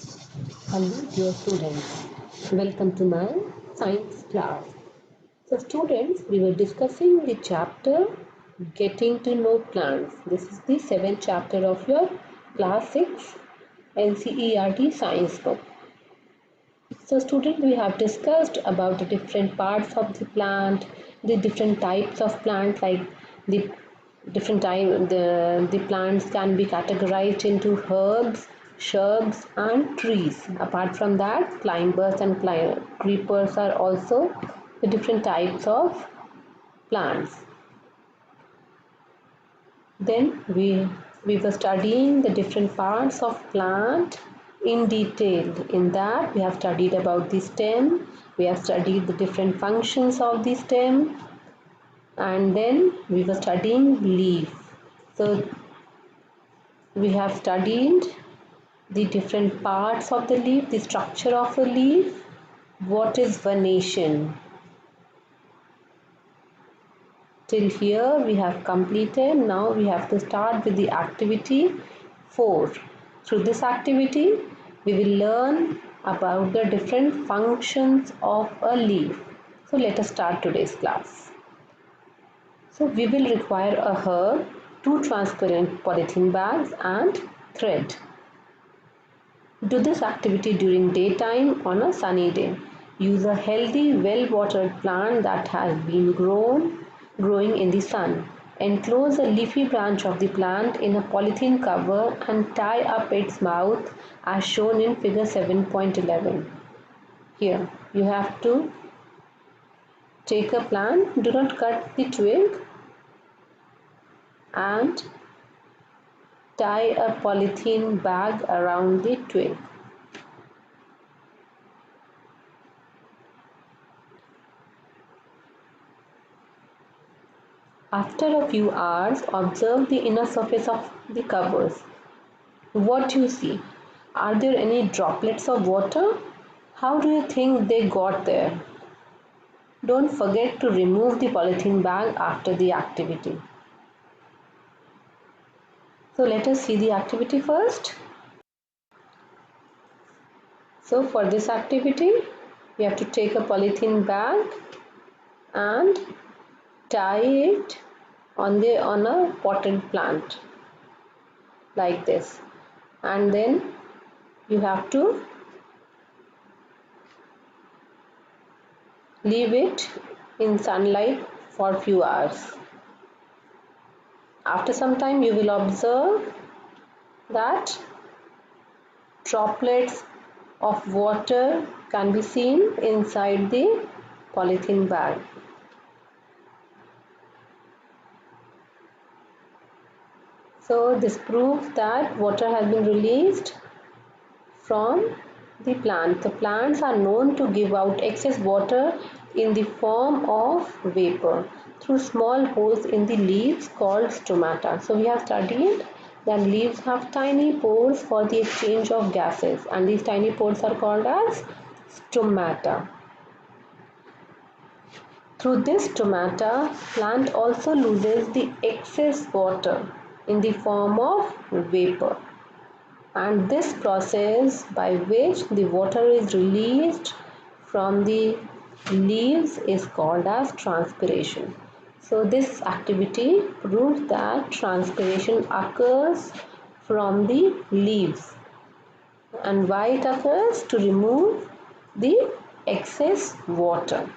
Hello, dear students. Welcome to my science class. So, students, we were discussing the chapter Getting to Know Plants. This is the seventh chapter of your class 6 NCERT science book. So, students, we have discussed about the different parts of the plant, the different types of plant, like the different type the plants can be categorized into herbs, shrubs, and trees. Apart from that, climbers and creepers are also the different types of plants. Then we were studying the different parts of plant in detail. In that we have studied about the stem, we have studied the different functions of the stem, and then we were studying leaf. So we have studied the different parts of the leaf, the structure of a leaf, what is vernation. Till here we have completed. Now we have to start with the activity 4. Through this activity we will learn about the different functions of a leaf. So let us start today's class. So we will require a herb, 2 transparent polythene bags and thread. Do this activity during daytime on a sunny day. Use a healthy, well-watered plant that has been growing in the sun. Enclose a leafy branch of the plant in a polythene cover and tie up its mouth as shown in figure 7.11. Here, you have to take a plant, do not cut the twig, and tie a polythene bag around the twig. After a few hours, observe the inner surface of the covers. What do you see? Are there any droplets of water? How do you think they got there? Don't forget to remove the polythene bag after the activity. So let us see the activity first. So for this activity, you have to take a polythene bag and tie it on a potted plant like this, and then you have to leave it in sunlight for a few hours. After some time you will observe that droplets of water can be seen inside the polythene bag. So this proves that water has been released from the plant. The plants are known to give out excess water in the form of vapor through small holes in the leaves called stomata. So we have studied that leaves have tiny pores for the exchange of gases, and these tiny pores are called as stomata. Through this stomata, plant also loses the excess water in the form of vapor, and this process by which the water is released from the leaves is called as transpiration. So this activity proves that transpiration occurs from the leaves. And why it occurs? To remove the excess water.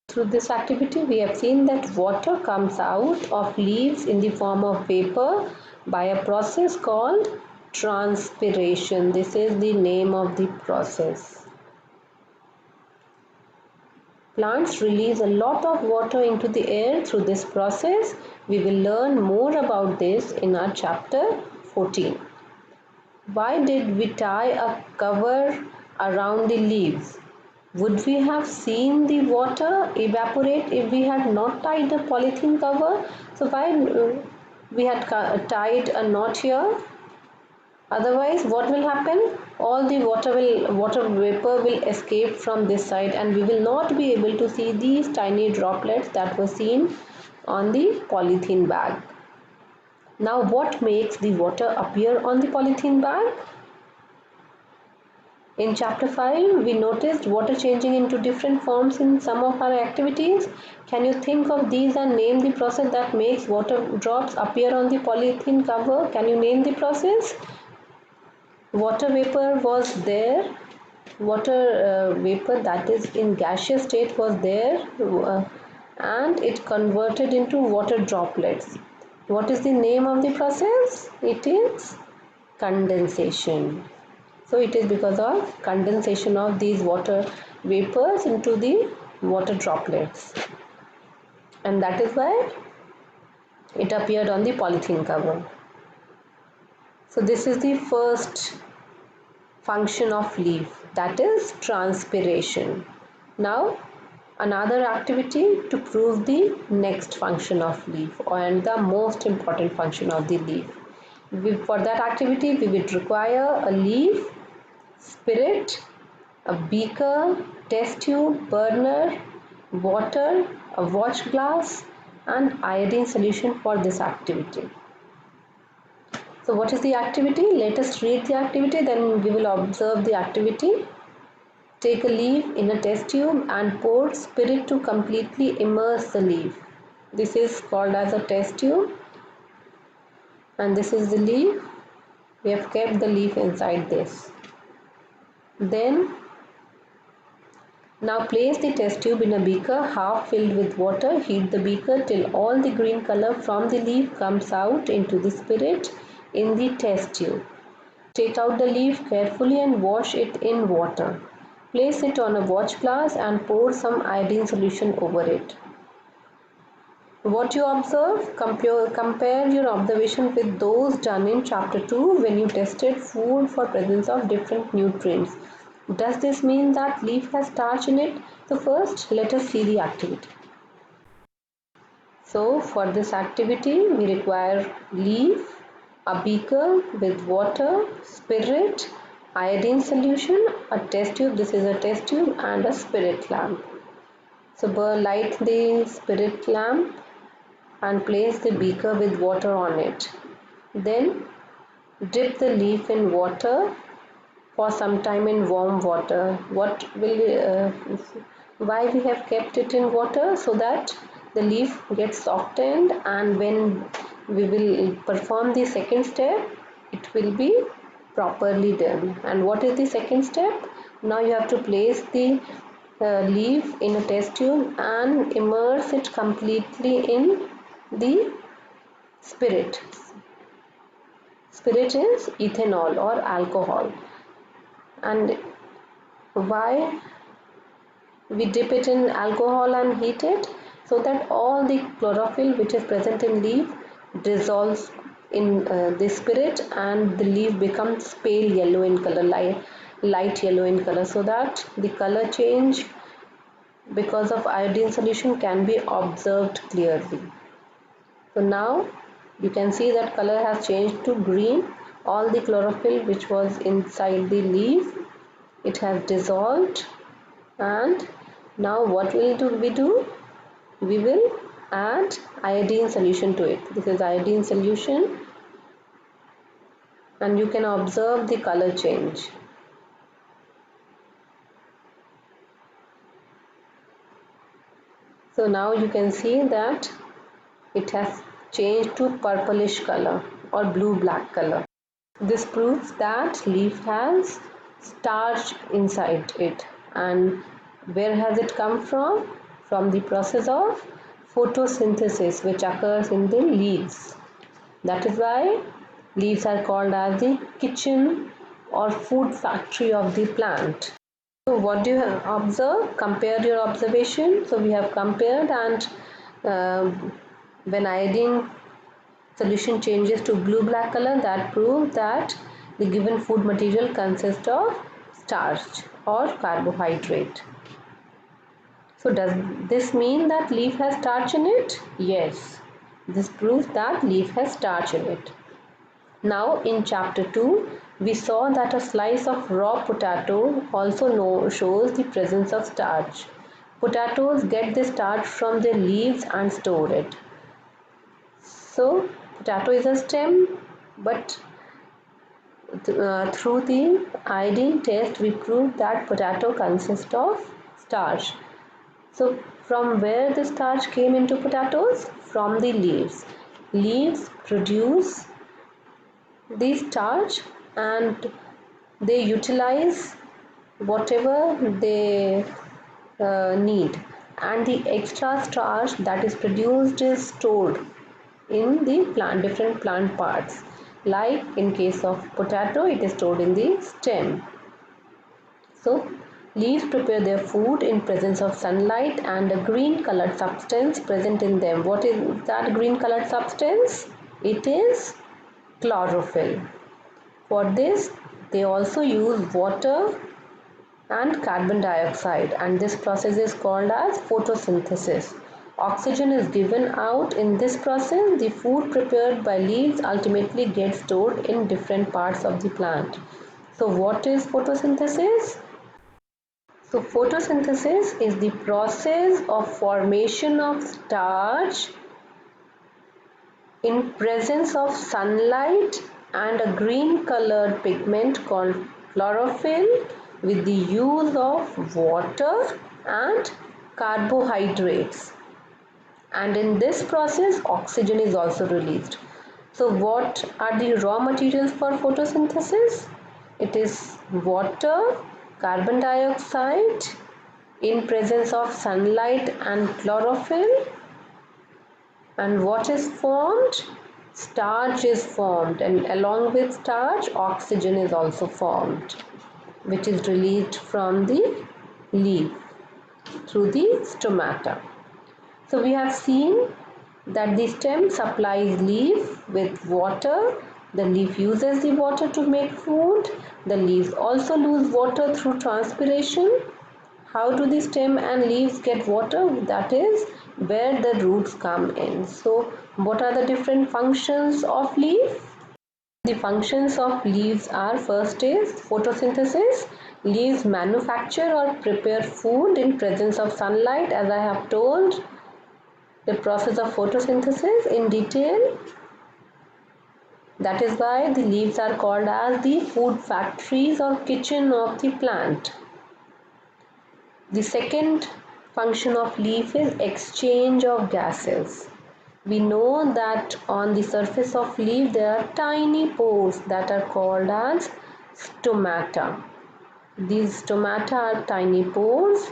Through this activity, we have seen that water comes out of leaves in the form of vapor by a process called transpiration. This is the name of the process. Plants release a lot of water into the air through this process. We will learn more about this in our chapter 14. Why did we tie a cover around the leaves? Would we have seen the water evaporate if we had not tied the polythene cover? So why we had tied a knot here? Otherwise, what will happen? All the water vapor will escape from this side, and we will not be able to see these tiny droplets that were seen on the polythene bag. Now, what makes the water appear on the polythene bag? In chapter 5, we noticed water changing into different forms in some of our activities. Can you think of these and name the process that makes water drops appear on the polythene cover? Can you name the process? Water vapor was there. Water vapor that is in gaseous state was there, and it converted into water droplets. What is the name of the process? It is condensation. So it is because of condensation of these water vapors into the water droplets, and that is why it appeared on the polythene cover. So this is the first function of leaf, that is transpiration. Now another activity to prove the next function of leaf and the most important function of the leaf. For that activity we would require a leaf, spirit, a beaker, test tube, burner, water, a watch glass and iodine solution for this activity. So what is the activity? Let us read the activity, then we will observe the activity. Take a leaf in a test tube and pour spirit to completely immerse the leaf. This is called as a test tube, and this is the leaf. We have kept the leaf inside this. Then now place the test tube in a beaker half filled with water. Heat the beaker till all the green color from the leaf comes out into the spirit in the test tube. Take out the leaf carefully and wash it in water. Place it on a watch glass and pour some iodine solution over it. What you observe, compare your observation with those done in chapter 2 when you tested food for presence of different nutrients. Does this mean that leaf has starch in it? So first let us see the activity. So for this activity we require leaf, a beaker with water, spirit, iodine solution, a test tube, this is a test tube, and a spirit lamp. So light the spirit lamp and place the beaker with water on it. Then dip the leaf in water for some time in warm water. Why we have kept it in water? So that the leaf gets softened, and when we will perform the second step, it will be properly done. And what is the second step? Now you have to place the leaf in a test tube and immerse it completely in the spirit. Spirit is ethanol or alcohol. And why we dip it in alcohol and heat it? So that all the chlorophyll which is present in leaf dissolves in the spirit, and the leaf becomes pale yellow in color, light yellow in color, so that the color change because of iodine solution can be observed clearly. So now you can see that color has changed to green. All the chlorophyll which was inside the leaf, it has dissolved. And now what will we do? We will add iodine solution to it. This is iodine solution, and you can observe the color change. So now you can see that it has changed to purplish color or blue black color. This proves that leaf has starch inside it. And where has it come from? From the process of photosynthesis which occurs in the leaves. That is why leaves are called as the kitchen or food factory of the plant. So what do you observe? Compare your observation. So we have compared, and when iodine solution changes to blue black color, that proves that the given food material consists of starch or carbohydrate. So does this mean that leaf has starch in it? Yes, this proves that leaf has starch in it. Now in chapter 2 we saw that a slice of raw potato also shows the presence of starch. Potatoes get the starch from their leaves and store it. So potato is a stem, but Through the iodine test, we proved that potato consists of starch. So from where the starch came into potatoes? From the leaves. Leaves produce the starch and they utilize whatever they need, and the extra starch that is produced is stored in the plant, different plant parts. Like in case of potato, it is stored in the stem. So leaves prepare their food in presence of sunlight and a green colored substance present in them. What is that green colored substance? It is chlorophyll. For this, they also use water and carbon dioxide, and this process is called as photosynthesis. Oxygen is given out in this process. The food prepared by leaves ultimately gets stored in different parts of the plant. So what is photosynthesis? So photosynthesis is the process of formation of starch in presence of sunlight and a green colored pigment called chlorophyll with the use of water and carbohydrates, and in this process oxygen is also released. So what are the raw materials for photosynthesis? It is water, carbon dioxide in presence of sunlight and chlorophyll. And what is formed? Starch is formed, and along with starch oxygen is also formed, which is released from the leaf through the stomata. So we have seen that the stem supplies leaf with water. The leaf uses the water to make food. The leaves also lose water through transpiration. How do the stem and leaves get water? That is where the roots come in. So what are the different functions of leaf? The functions of leaves are, first is photosynthesis. Leaves manufacture or prepare food in presence of sunlight, as I have told the process of photosynthesis in detail. That is why the leaves are called as the food factories or kitchen of the plant. The second function of leaf is exchange of gases. We know that on the surface of leaf there are tiny pores that are called as stomata. These stomata are tiny pores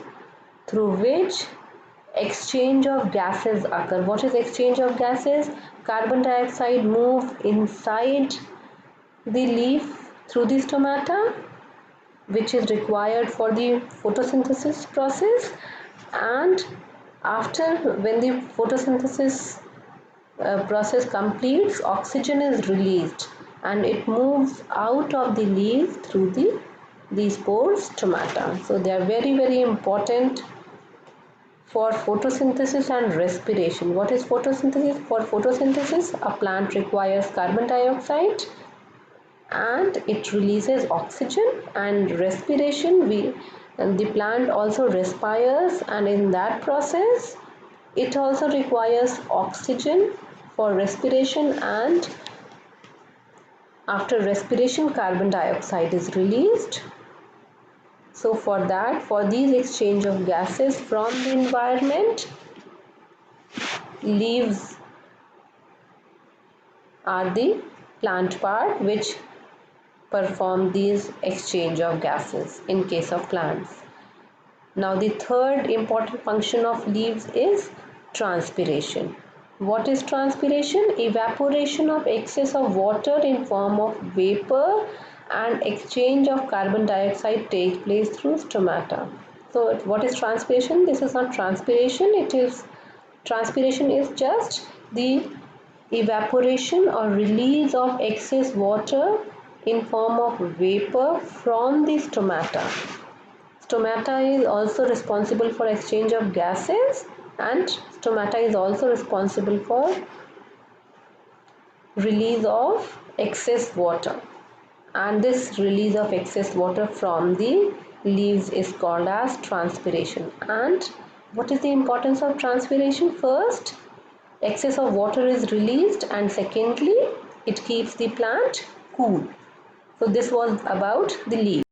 through which exchange of gases occur. What is exchange of gases? Carbon dioxide moves inside the leaf through the stomata, which is required for the photosynthesis process, and after, when the photosynthesis process completes, oxygen is released and it moves out of the leaf through these pores, stomata. So they are very, very important for photosynthesis and respiration. What is photosynthesis? For photosynthesis, a plant requires carbon dioxide and it releases oxygen, and respiration, the plant also respires, and in that process it also requires oxygen for respiration, and after respiration carbon dioxide is released. So for that, for these exchange of gases from the environment, leaves are the plant part which perform these exchange of gases in case of plants. Now the third important function of leaves is transpiration. What is transpiration? Evaporation of excess of water in form of vapor and exchange of carbon dioxide takes place through stomata. So what is transpiration? This is not transpiration, transpiration is just the evaporation or release of excess water in form of vapor from the stomata. Stomata is also responsible for exchange of gases, and stomata is also responsible for release of excess water, and this release of excess water from the leaves is called as transpiration. And what is the importance of transpiration? First, excess of water is released, and secondly, it keeps the plant cool. So this was about the leaf.